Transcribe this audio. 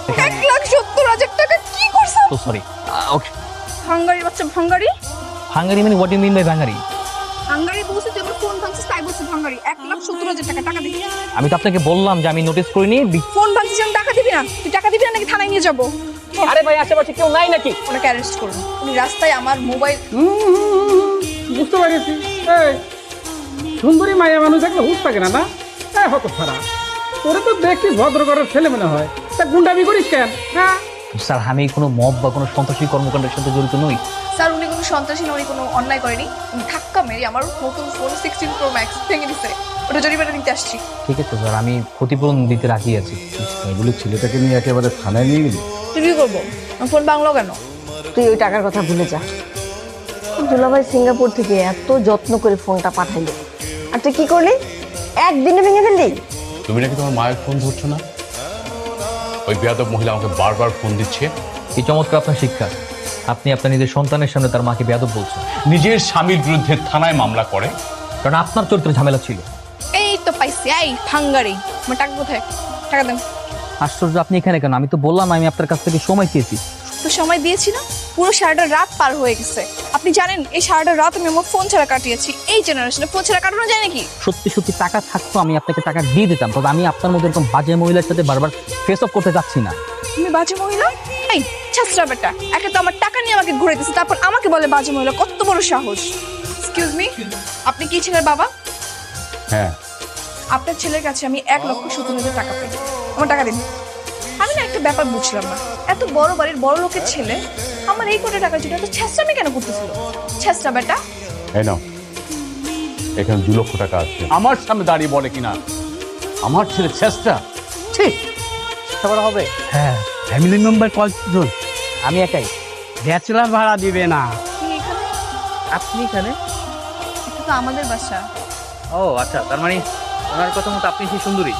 1,70,000 টাকা কি করছো? তো সরি। ওকে। ভাঙ্গারি বাচ্চা, ভাঙ্গারি। হাঙ্গারি মানে হোয়াট ইউ মিন বাই ভাঙ্গারি? ভাঙ্গারি বলছে তুই আমার ফোন ভাঙছিস, তাই বলছে ভাঙ্গারি। 1,70,000 টাকা, টাকা দিবি। আমি তো আপনাকে বললাম যে আমি নোটিস করিনি। ফোন ভাঙছিস, আমি টাকা দিবি না? তুই টাকা দিবি না নাকি থানায় নিয়ে যাবো? আরে ভাই আশেপাশে কেউ নাই নাকি? ওনাকে অ্যারেস্ট করুন। উনি রাস্তায় আমার মোবাইল। বুঝতে পারছি। এই সুন্দরী মায়া মানুষ থাকলে হুশ থাকে না, না? হত ছাড়া তোরে তো দেখছিস ভদ্র ঘরের ছেলে মনে হয়, তা গুন্ডামি করিস কেন? হ্যাঁ স্যার আমি কোনো মব বা কোনো সন্ত্রাসী কর্মকাণ্ডের সাথে জড়িত নই। স্যার উনি কোনো সন্ত্রাসী না, উনি কোনো অন্যায় করেনি। উনি ধাক্কা মেরে আমার নতুন ফোন 16 Pro Max ভেঙে দিছে। ওটা জরিমানা নিতে আসছি। ঠিক আছে স্যার, আমি ক্ষতিপূরণ দিতে রাজি আছি। বলে ছেলেটাকে নিয়ে একেবারে থানায় নিয়ে গেলি? তুই কি করবো? আমার ফোন ভাঙলো কেন? তুই ওই টাকার কথা ভুলে যা। দুলাভাই সিঙ্গাপুর থেকে এত যত্ন করে ফোনটা পাঠাইলো, আর তুই কি করলি? একদিনে ভেঙে ফেললি। তুমি নাকি তোমার মায়ের ফোন ধরছো না? ওই বেয়াদব মহিলা আমাকে বারবার ফোন দিচ্ছে। এই চমৎকার আপনার শিক্ষা। আপনি আপনার নিজের সন্তানের সামনে তার মাকে বেয়াদব বলছেন, নিজের স্বামীর বিরুদ্ধে থানায় মামলা করে। কারণ আপনার চরিত্রে ঝামেলা ছিল। এই তো পাইছি, এই ভাঙ্গারি। আমার টাকা কোথায়? টাকা দেন। আশ্চর্য, আপনি এখানে কেন? আমি তো বললাম আমি আপনার কাছ থেকে সময় চেয়েছি। তো সময় দিয়েছি না? পুরো সারাটা রাত পার হয়ে গেছে। আপনি জানেন এই সারাটা রাত আমি আমার ফোন ছাড়া কাটিয়েছি। এই জেনারেশনে ফোন ছাড়া কাটানো যায় নাকি? সত্যি সত্যি টাকা থাকতো আমি আপনাকে টাকা দিয়ে দিতাম, তবে আমি আপনার মধ্যে এরকম বাজে মহিলার সাথে বারবার ফেস অফ করতে যাচ্ছি না। তুমি বাজে মহিলা? এই ছাত্রা বেটা, একে তো আমার টাকা নিয়ে আমাকে ঘুরে দিচ্ছে, তারপর আমাকে বলে বাজে মহিলা। কত বড় সাহস! এক্সকিউজ মি, আপনি কি ছেলের বাবা? হ্যাঁ। আপনার ছেলের কাছে আমি 1,70,000 টাকা পাই। আমার টাকা দিন। আমি না একটা ব্যাপার বুঝলাম না, এত বড় বাড়ির বড় লোকের ছেলে আমার এই কোটি টাকার জন্য এত ছেঁচড়ামি কেন করতেছিল? ছেঁচড়া বেটা। এই নাও, এখানে 2 লক্ষ টাকা আছে। আমার সামনে দাঁড়িয়ে বলে কিনা আমার ছেলে চেষ্টা। ঠিক খবর হবে। হ্যাঁ, ফ্যামিলি মেম্বার কয়জন? আমি একাই। ব্যাচেলার ভাড়া দিবে না? আপনি এখানে? আপনি এখানে? এটা তো আমাদের বাসা। ও আচ্ছা, তার মানে ওনার কথা মতো আপনি সেই সুন্দরী।